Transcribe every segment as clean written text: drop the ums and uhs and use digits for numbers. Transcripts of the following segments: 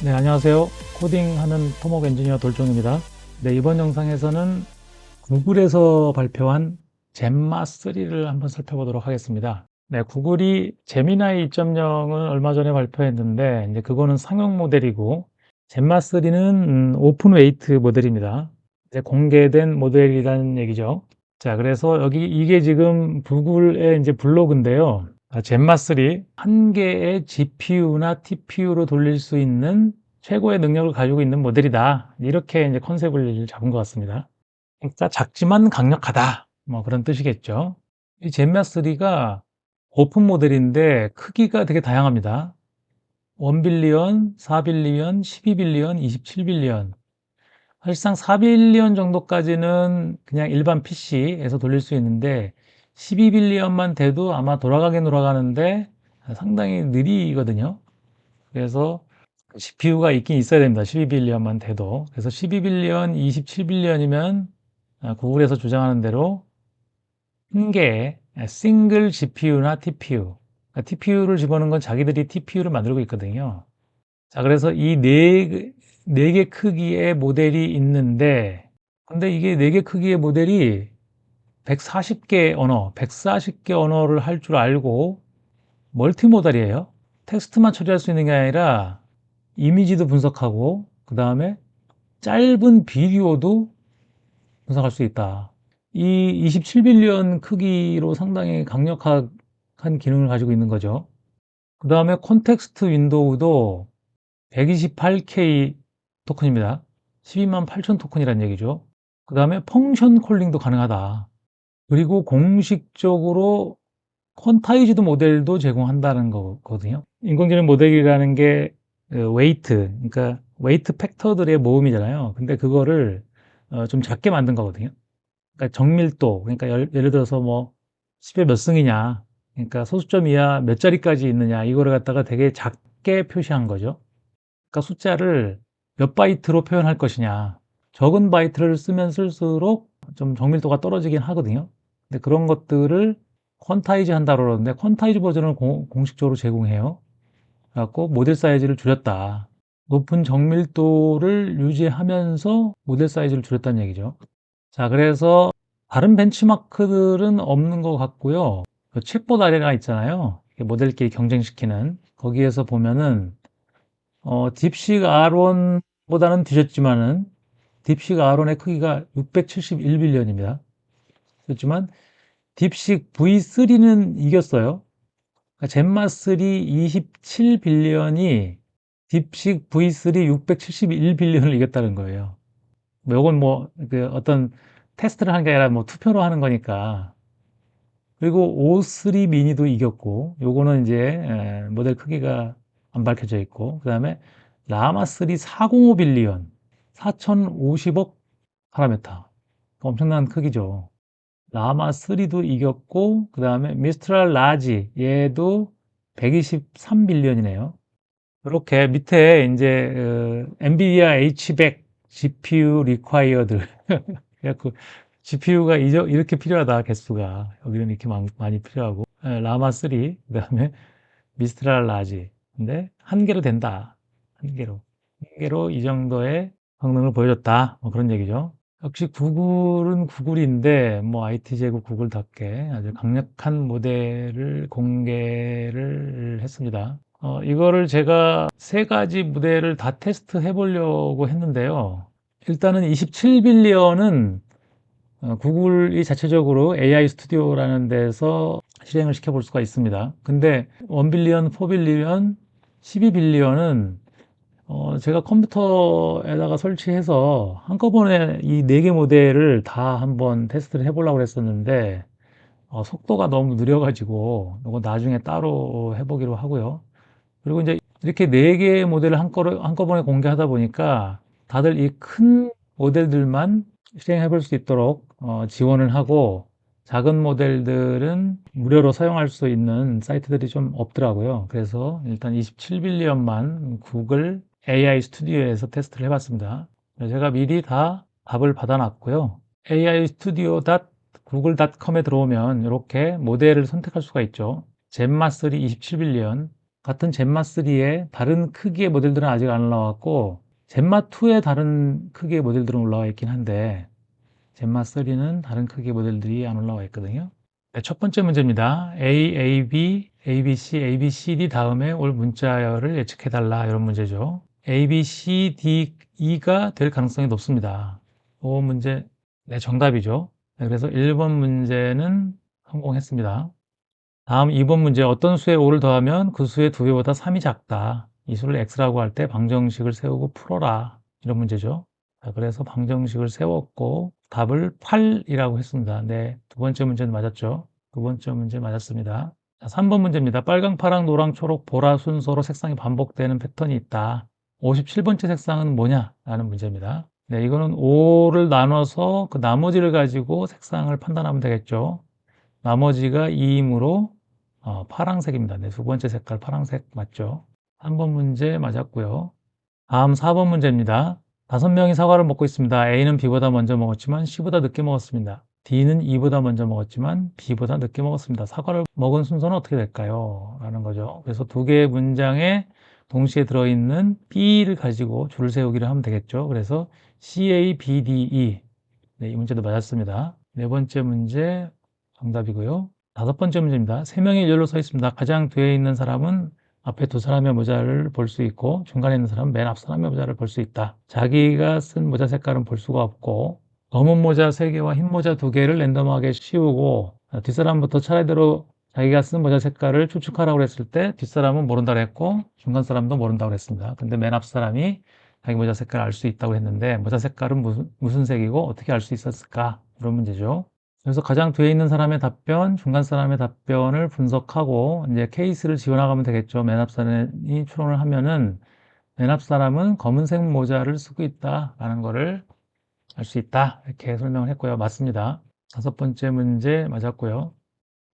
네, 안녕하세요. 코딩하는 토목 엔지니어 돌종입니다. 네, 이번 영상에서는 구글에서 발표한 잼마 3를 한번 살펴보도록 하겠습니다. 네, 구글이 제미나이 2.0을 얼마 전에 발표했는데, 이제 그거는 상용 모델이고, 잼마 3는 오픈 웨이트 모델입니다. 이제 공개된 모델이라는 얘기죠. 자, 그래서 여기 이게 지금 구글의 이제 블로그인데요. 잼마 3, 한 개의 GPU나 TPU로 돌릴 수 있는 최고의 능력을 가지고 있는 모델이다. 이렇게 이제 컨셉을 잡은 것 같습니다. 그러니까 작지만 강력하다. 뭐 그런 뜻이겠죠. 이 젠마 3가 오픈 모델인데 크기가 되게 다양합니다. 1빌리언, 4빌리언, 12빌리언, 27빌리언. 사실상 4빌리언 정도까지는 그냥 일반 PC에서 돌릴 수 있는데 12빌리언만 돼도 아마 돌아가긴 돌아가는데 상당히 느리거든요. 그래서 CPU가 있긴 있어야 됩니다. 12빌리언만 돼도. 그래서 12빌리언, 27빌리언이면 구글에서 주장하는 대로 한 개의 싱글 GPU나 TPU. TPU를 집어넣은 건 자기들이 TPU를 만들고 있거든요. 자, 그래서 이 네 개 크기의 모델이 있는데, 근데 이게 네 개 크기의 모델이 140개 언어를 할 줄 알고 멀티모달이에요. 텍스트만 처리할 수 있는 게 아니라 이미지도 분석하고, 그 다음에 짧은 비디오도 분석할 수 있다. 이 27빌리언 크기로 상당히 강력한 기능을 가지고 있는 거죠. 그 다음에 콘텍스트 윈도우도 128K 토큰입니다. 12만 8천 토큰이란 얘기죠. 그 다음에 펑션 콜링도 가능하다. 그리고 공식적으로 퀀타이즈드 모델도 제공한다는 거거든요. 인공지능 모델이라는 게 웨이트, 그러니까 웨이트 팩터들의 모음이잖아요. 근데 그거를 좀 작게 만든 거거든요. 그러니까 정밀도, 그러니까 예를 들어서 뭐 10의 몇 승이냐, 그러니까 소수점 이하 몇 자리까지 있느냐, 이거를 갖다가 되게 작게 표시한 거죠. 그러니까 숫자를 몇 바이트로 표현할 것이냐, 적은 바이트를 쓰면 쓸수록 좀 정밀도가 떨어지긴 하거든요. 근데 그런 것들을 퀀타이즈 한다고 그러는데 퀀타이즈 버전을 공식적으로 제공해요. 그래갖고 모델 사이즈를 줄였다. 높은 정밀도를 유지하면서 모델 사이즈를 줄였다는 얘기죠. 자, 그래서 다른 벤치마크들은 없는 것 같고요. 그 챗봇 아레나 있잖아요. 모델끼리 경쟁시키는 거기에서 보면은 딥식 R1보다는 뒤졌지만은 딥식 R1의 크기가 671빌리언입니다. 그렇지만 딥식 V3는 이겼어요. 그러니까 젠마 3 27빌리언이 딥식 V3 671빌리언을 이겼다는 거예요. 뭐 요건 뭐 그 어떤 테스트를 하는 게 아니라 뭐 투표로 하는 거니까. 그리고 O3 미니도 이겼고, 요거는 이제 모델 크기가 안 밝혀져 있고, 그 다음에 라마 3 405 빌리언, 4050억 파라메타. 엄청난 크기죠. 라마 3도 이겼고, 그 다음에 미스트랄 라지, 얘도 123 빌리언이네요. 이렇게 밑에 이제 엔비디아 H100 GPU required 그래갖고 GPU가 이렇게 필요하다 개수가 여기는 이렇게 많이 필요하고 라마 3 그다음에 미스트랄 라지 근데 한 개로 된다 한 개로 이 정도의 성능을 보여줬다 뭐 그런 얘기죠. 역시 구글은 구글인데 뭐 IT 제국 구글답게 아주 강력한 모델을 공개를 했습니다. 이거를 제가 세 가지 모델을 다 테스트 해보려고 했는데요. 일단은 27빌리언은 구글이 자체적으로 AI 스튜디오라는 데서 실행을 시켜볼 수가 있습니다. 근데 1빌리언, 4빌리언, 12빌리언은 제가 컴퓨터에다가 설치해서 한꺼번에 이 네 개 모델을 다 한번 테스트를 해보려고 했었는데 속도가 너무 느려가지고 이거 나중에 따로 해보기로 하고요. 그리고 이제 이렇게 네 개의 모델을 한꺼번에 공개하다 보니까 다들 이 큰 모델들만 실행해 볼 수 있도록 지원을 하고 작은 모델들은 무료로 사용할 수 있는 사이트들이 좀 없더라고요. 그래서 일단 27빌리언만 구글 AI 스튜디오에서 테스트를 해봤습니다. 제가 미리 다 답을 받아놨고요. AI studio.google.com에 들어오면 이렇게 모델을 선택할 수가 있죠. 젠마3 27빌리언, 같은 젠마3의 다른 크기의 모델들은 아직 안 올라왔고 젠마2의 다른 크기의 모델들은 올라와 있긴 한데 젠마3는 다른 크기의 모델들이 안 올라와 있거든요. 네, 첫 번째 문제입니다. A, A, B, A, B, C, A, B, C, D 다음에 올 문자열을 예측해달라 이런 문제죠. A, B, C, D, E가 될 가능성이 높습니다. 이 문제 네, 정답이죠. 네, 그래서 1번 문제는 성공했습니다. 다음 2번 문제 어떤 수에 5를 더하면 그 수의 2배보다 3이 작다. 이 수를 x라고 할 때 방정식을 세우고 풀어라. 이런 문제죠. 자, 그래서 방정식을 세웠고 답을 8이라고 했습니다. 네, 두 번째 문제는 맞았죠. 두 번째 문제 맞았습니다. 자, 3번 문제입니다. 빨강, 파랑, 노랑, 초록, 보라 순서로 색상이 반복되는 패턴이 있다. 57번째 색상은 뭐냐? 라는 문제입니다. 네, 이거는 5를 나눠서 그 나머지를 가지고 색상을 판단하면 되겠죠. 나머지가 2이므로 파랑색입니다. 네, 두 번째 색깔 파랑색 맞죠? 3번 문제 맞았고요. 다음 4번 문제입니다. 5명이 사과를 먹고 있습니다. A는 B보다 먼저 먹었지만 C보다 늦게 먹었습니다. D는 E보다 먼저 먹었지만 B보다 늦게 먹었습니다. 사과를 먹은 순서는 어떻게 될까요? 라는 거죠. 그래서 두 개의 문장에 동시에 들어있는 B를 가지고 줄을 세우기를 하면 되겠죠. 그래서 C, A, B, D, E. 네, 이 문제도 맞았습니다. 네 번째 문제 정답이고요. 다섯 번째 문제입니다. 세 명이 일렬로 서 있습니다. 가장 뒤에 있는 사람은 앞에 두 사람의 모자를 볼 수 있고 중간에 있는 사람은 맨 앞 사람의 모자를 볼 수 있다. 자기가 쓴 모자 색깔은 볼 수가 없고 검은 모자 3개와 흰 모자 2개를 랜덤하게 씌우고 뒷사람부터 차례대로 자기가 쓴 모자 색깔을 추측하라고 했을 때 뒷사람은 모른다고 했고 중간 사람도 모른다고 했습니다. 근데 맨 앞 사람이 자기 모자 색깔을 알 수 있다고 했는데 모자 색깔은 무슨 색이고 어떻게 알 수 있었을까? 이런 문제죠. 그래서 가장 뒤에 있는 사람의 답변, 중간 사람의 답변을 분석하고 이제 케이스를 지어나가면 되겠죠. 맨 앞 사람이 추론을 하면은 맨 앞 사람은 검은색 모자를 쓰고 있다라는 거를 알 수 있다. 이렇게 설명을 했고요. 맞습니다. 다섯 번째 문제 맞았고요.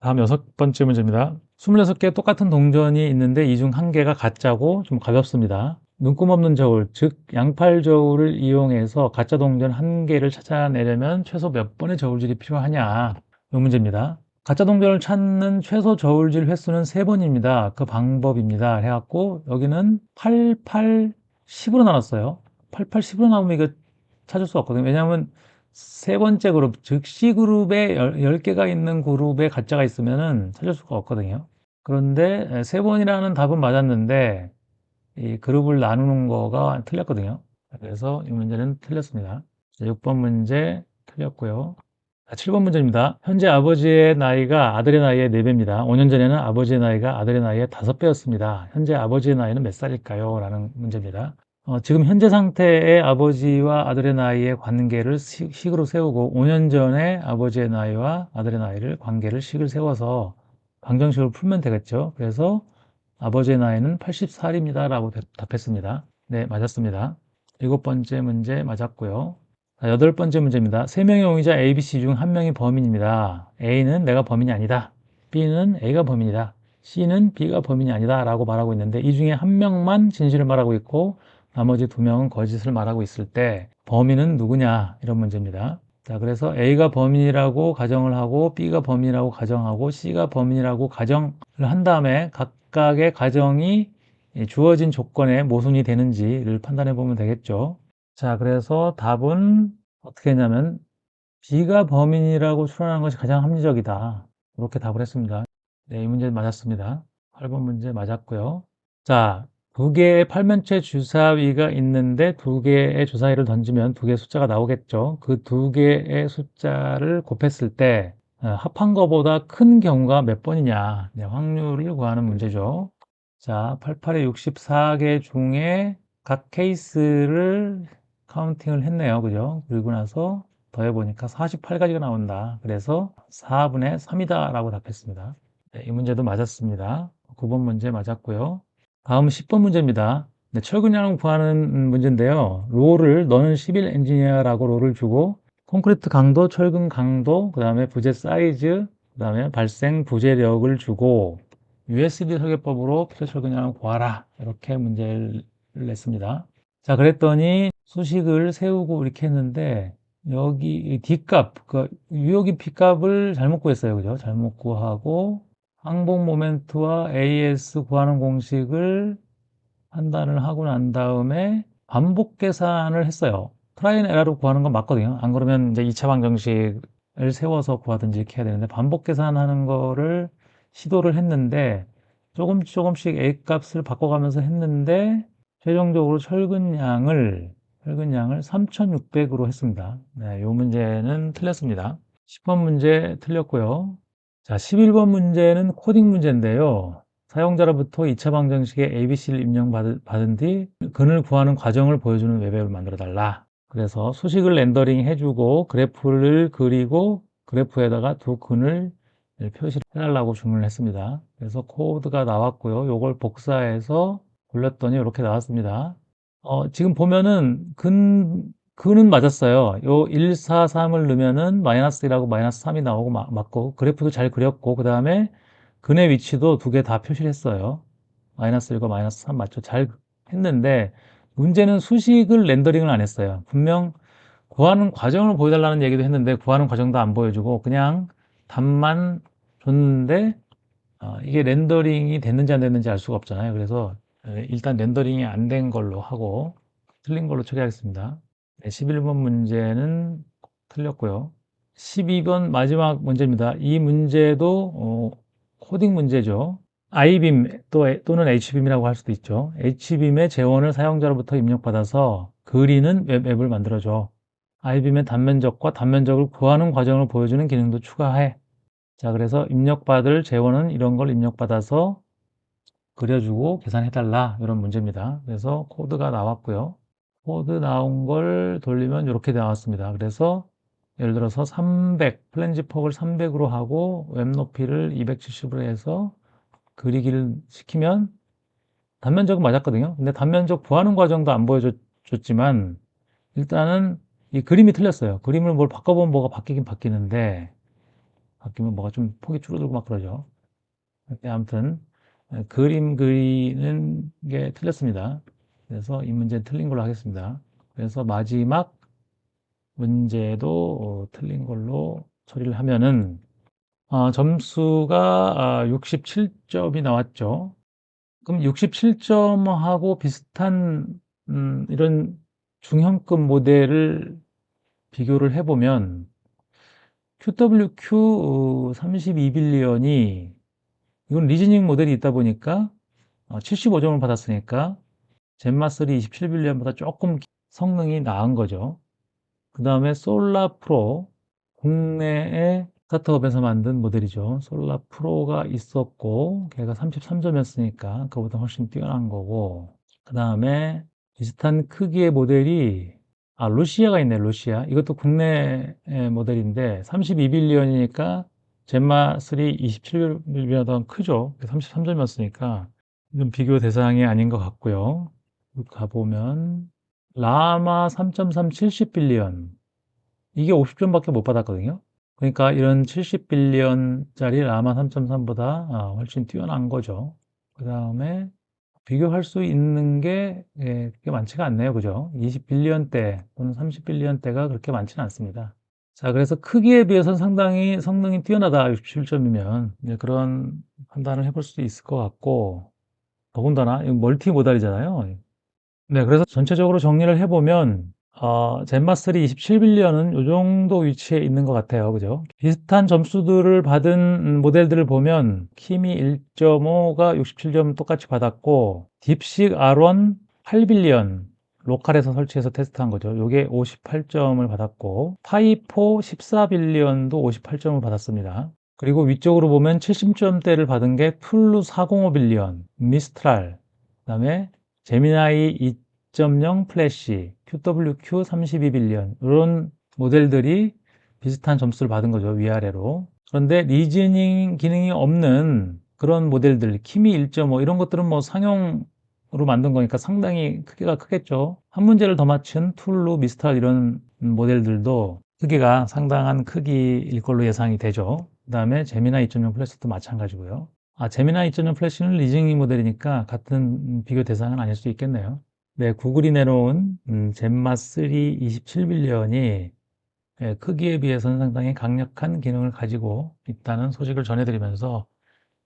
다음 여섯 번째 문제입니다. 26개 똑같은 동전이 있는데 이 중 한 개가 가짜고 좀 가볍습니다. 눈금 없는 저울, 즉 양팔 저울을 이용해서 가짜 동전 한 개를 찾아내려면 최소 몇 번의 저울질이 필요하냐? 이 문제입니다. 가짜 동전을 찾는 최소 저울질 횟수는 3번입니다. 그 방법입니다. 해갖고 여기는 8, 8, 10으로 나눴어요. 8, 8, 10으로 나오면 이거 찾을 수 없거든요. 왜냐하면 세 번째 그룹, 즉 C그룹에 10개가 있는 그룹에 가짜가 있으면 찾을 수가 없거든요. 그런데 3번이라는 답은 맞았는데 이 그룹을 나누는 거가 틀렸거든요. 그래서 이 문제는 틀렸습니다. 6번 문제 틀렸고요. 7번 문제입니다. 현재 아버지의 나이가 아들의 나이의 4배입니다. 5년 전에는 아버지의 나이가 아들의 나이의 5배였습니다. 현재 아버지의 나이는 몇 살일까요? 라는 문제입니다. 지금 현재 상태의 아버지와 아들의 나이의 관계를 식으로 세우고 5년 전에 아버지의 나이와 아들의 나이를 관계를 식을 세워서 방정식으로 풀면 되겠죠. 그래서 아버지의 나이는 80살입니다. 라고 답했습니다. 네, 맞았습니다. 7번째 문제 맞았고요. 자, 8번째 문제입니다. 3명의 용의자 A, B, C 중 1명이 범인입니다. A는 내가 범인이 아니다. B는 A가 범인이다. C는 B가 범인이 아니다. 라고 말하고 있는데 이 중에 1명만 진실을 말하고 있고 나머지 2명은 거짓을 말하고 있을 때 범인은 누구냐? 이런 문제입니다. 자, 그래서 A가 범인이라고 가정을 하고 B가 범인이라고 가정하고 C가 범인이라고 가정을 한 다음에 각각의 가정이 주어진 조건에 모순이 되는지를 판단해 보면 되겠죠. 자, 그래서 답은 어떻게 했냐면 B가 범인이라고 추론하는 것이 가장 합리적이다. 이렇게 답을 했습니다. 네, 이 문제 맞았습니다. 8번 문제 맞았고요. 자, 2개의 팔면체 주사위가 있는데 2개의 주사위를 던지면 2개의 숫자가 나오겠죠. 그 2개의 숫자를 곱했을 때 합한 것보다 큰 경우가 몇 번이냐. 네, 확률을 구하는 문제죠. 자, 88에 64개 중에 각 케이스를 카운팅을 했네요. 그죠? 그리고 나서 더해보니까 48가지가 나온다. 그래서 4분의 3이다 라고 답했습니다. 네, 이 문제도 맞았습니다. 9번 문제 맞았고요. 다음 10번 문제입니다. 네, 철근량을 구하는 문제인데요. 롤을 너는 11 엔지니어라고 롤을 주고 콘크리트 강도, 철근 강도, 그 다음에 부재 사이즈, 그 다음에 발생 부재력을 주고 USB 설계법으로 필요 철근량을 구하라. 이렇게 문제를 냈습니다. 자, 그랬더니 수식을 세우고 이렇게 했는데 여기 D값, 그 유효기 P값을 잘못 구했어요. 그죠? 잘못 구하고 항복 모멘트와 AS 구하는 공식을 판단을 하고 난 다음에 반복 계산을 했어요. 트라이 앤 에러로 구하는 건 맞거든요. 안 그러면 이제 2차 방정식을 세워서 구하든지 이렇게 해야 되는데, 반복 계산하는 거를 시도를 했는데 조금씩 A 값을 바꿔가면서 했는데, 최종적으로 철근량을 3600으로 했습니다. 네, 이 문제는 틀렸습니다. 10번 문제 틀렸고요. 자, 11번 문제는 코딩 문제인데요. 사용자로부터 2차 방정식에 ABC를 입력받은 뒤 근을 구하는 과정을 보여주는 웹앱을 만들어 달라. 그래서 수식을 렌더링 해주고 그래프를 그리고 그래프에다가 두 근을 표시해 달라고 주문을 했습니다. 그래서 코드가 나왔고요. 이걸 복사해서 돌렸더니 이렇게 나왔습니다. 지금 보면은 근은 맞았어요. 요 1, 4, 3을 넣으면은 마이너스 1하고 마이너스 3이 나오고 맞고, 그래프도 잘 그렸고, 그 다음에 근의 위치도 두 개 다 표시를 했어요. 마이너스 1과 마이너스 3 맞죠? 잘 했는데, 문제는 수식을 렌더링을 안 했어요. 분명 구하는 과정을 보여달라는 얘기도 했는데, 구하는 과정도 안 보여주고, 그냥 답만 줬는데, 이게 렌더링이 됐는지 안 됐는지 알 수가 없잖아요. 그래서 일단 렌더링이 안 된 걸로 하고 틀린 걸로 처리하겠습니다. 네, 11번 문제는 틀렸고요. 12번 마지막 문제입니다. 이 문제도 코딩 문제죠. ibeam 또는 hbeam이라고 할 수도 있죠. hbeam의 재원을 사용자로부터 입력받아서 그리는 웹앱을 만들어줘. ibeam의 단면적과 단면적을 구하는 과정을 보여주는 기능도 추가해. 자, 그래서 입력받을 재원은 이런 걸 입력받아서 그려주고 계산해달라, 이런 문제입니다. 그래서 코드가 나왔고요. 코드 나온 걸 돌리면 이렇게 나왔습니다. 그래서 예를 들어서 300, 플랜지 폭을 300으로 하고 웹 높이를 270으로 해서 그리기를 시키면 단면적은 맞았거든요. 근데 단면적 구하는 과정도 안 보여줬지만 일단은 이 그림이 틀렸어요. 그림을 뭘 바꿔보면 뭐가 바뀌긴 바뀌는데, 바뀌면 뭐가 좀 폭이 줄어들고 막 그러죠. 아무튼 그림 그리는 게 틀렸습니다. 그래서 이 문제는 틀린 걸로 하겠습니다. 그래서 마지막 문제도 틀린 걸로 처리를 하면은 점수가 67점이 나왔죠. 그럼 67점하고 비슷한 이런 중형급 모델을 비교를 해보면 QWQ 32빌리언이, 이건 리즈닝 모델이 있다 보니까 75점을 받았으니까 젠마3 27빌리언보다 조금 성능이 나은 거죠. 그 다음에 솔라 프로, 국내에 스타트업에서 만든 모델이죠. 솔라 프로가 있었고 걔가 33점이었으니까 그거보다 훨씬 뛰어난 거고, 그 다음에 비슷한 크기의 모델이 루시아가 있네. 루시아, 이것도 국내 모델인데 32빌리언이니까 젠마3 27빌리언보다 크죠. 33점이었으니까 좀 비교 대상이 아닌 것 같고요. 가보면 라마 3.3 70빌리언, 이게 50점밖에 못 받았거든요. 그러니까 이런 70빌리언짜리 라마 3.3보다 훨씬 뛰어난 거죠. 그 다음에 비교할 수 있는 게 그렇게 많지가 않네요. 그죠? 20빌리언대 또는 30빌리언대가 그렇게 많지는 않습니다. 자, 그래서 크기에 비해서는 상당히 성능이 뛰어나다, 67점이면. 그런 판단을 해볼 수 있을 것 같고, 더군다나 이거 멀티 모달이잖아요. 네, 그래서 전체적으로 정리를 해보면 젠마3 27빌리언은 이 정도 위치에 있는 것 같아요. 그죠? 비슷한 점수들을 받은 모델들을 보면 키미 1.5가 67점 똑같이 받았고, 딥식 R1 8빌리언 로컬에서 설치해서 테스트한 거죠. 요게 58점을 받았고, 파이4 14빌리언도 58점을 받았습니다. 그리고 위쪽으로 보면 70점대를 받은 게 툴루 405빌리언, 미스트랄, 그다음에 제미나이 2.0 플래시, QWQ 32빌리언, 이런 모델들이 비슷한 점수를 받은 거죠. 위아래로. 그런데 리즈닝 기능이 없는 그런 모델들, 키미 1.5 이런 것들은 뭐 상용으로 만든 거니까 상당히 크기가 크겠죠. 한 문제를 더 맞춘 툴루, 미스탈 이런 모델들도 크기가 상당한 크기일 걸로 예상이 되죠. 그 다음에 제미나 2.0 플래시도 마찬가지고요. 제미나 2.0 플래시는 리즈닝 모델이니까 같은 비교 대상은 아닐 수 있겠네요. 네, 구글이 내놓은 젠마3 27빌리언이 크기에 비해서는 상당히 강력한 기능을 가지고 있다는 소식을 전해드리면서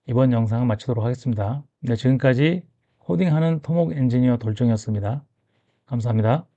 이번 영상은 마치도록 하겠습니다. 네, 지금까지 코딩하는 토목 엔지니어 돌정이었습니다. 감사합니다.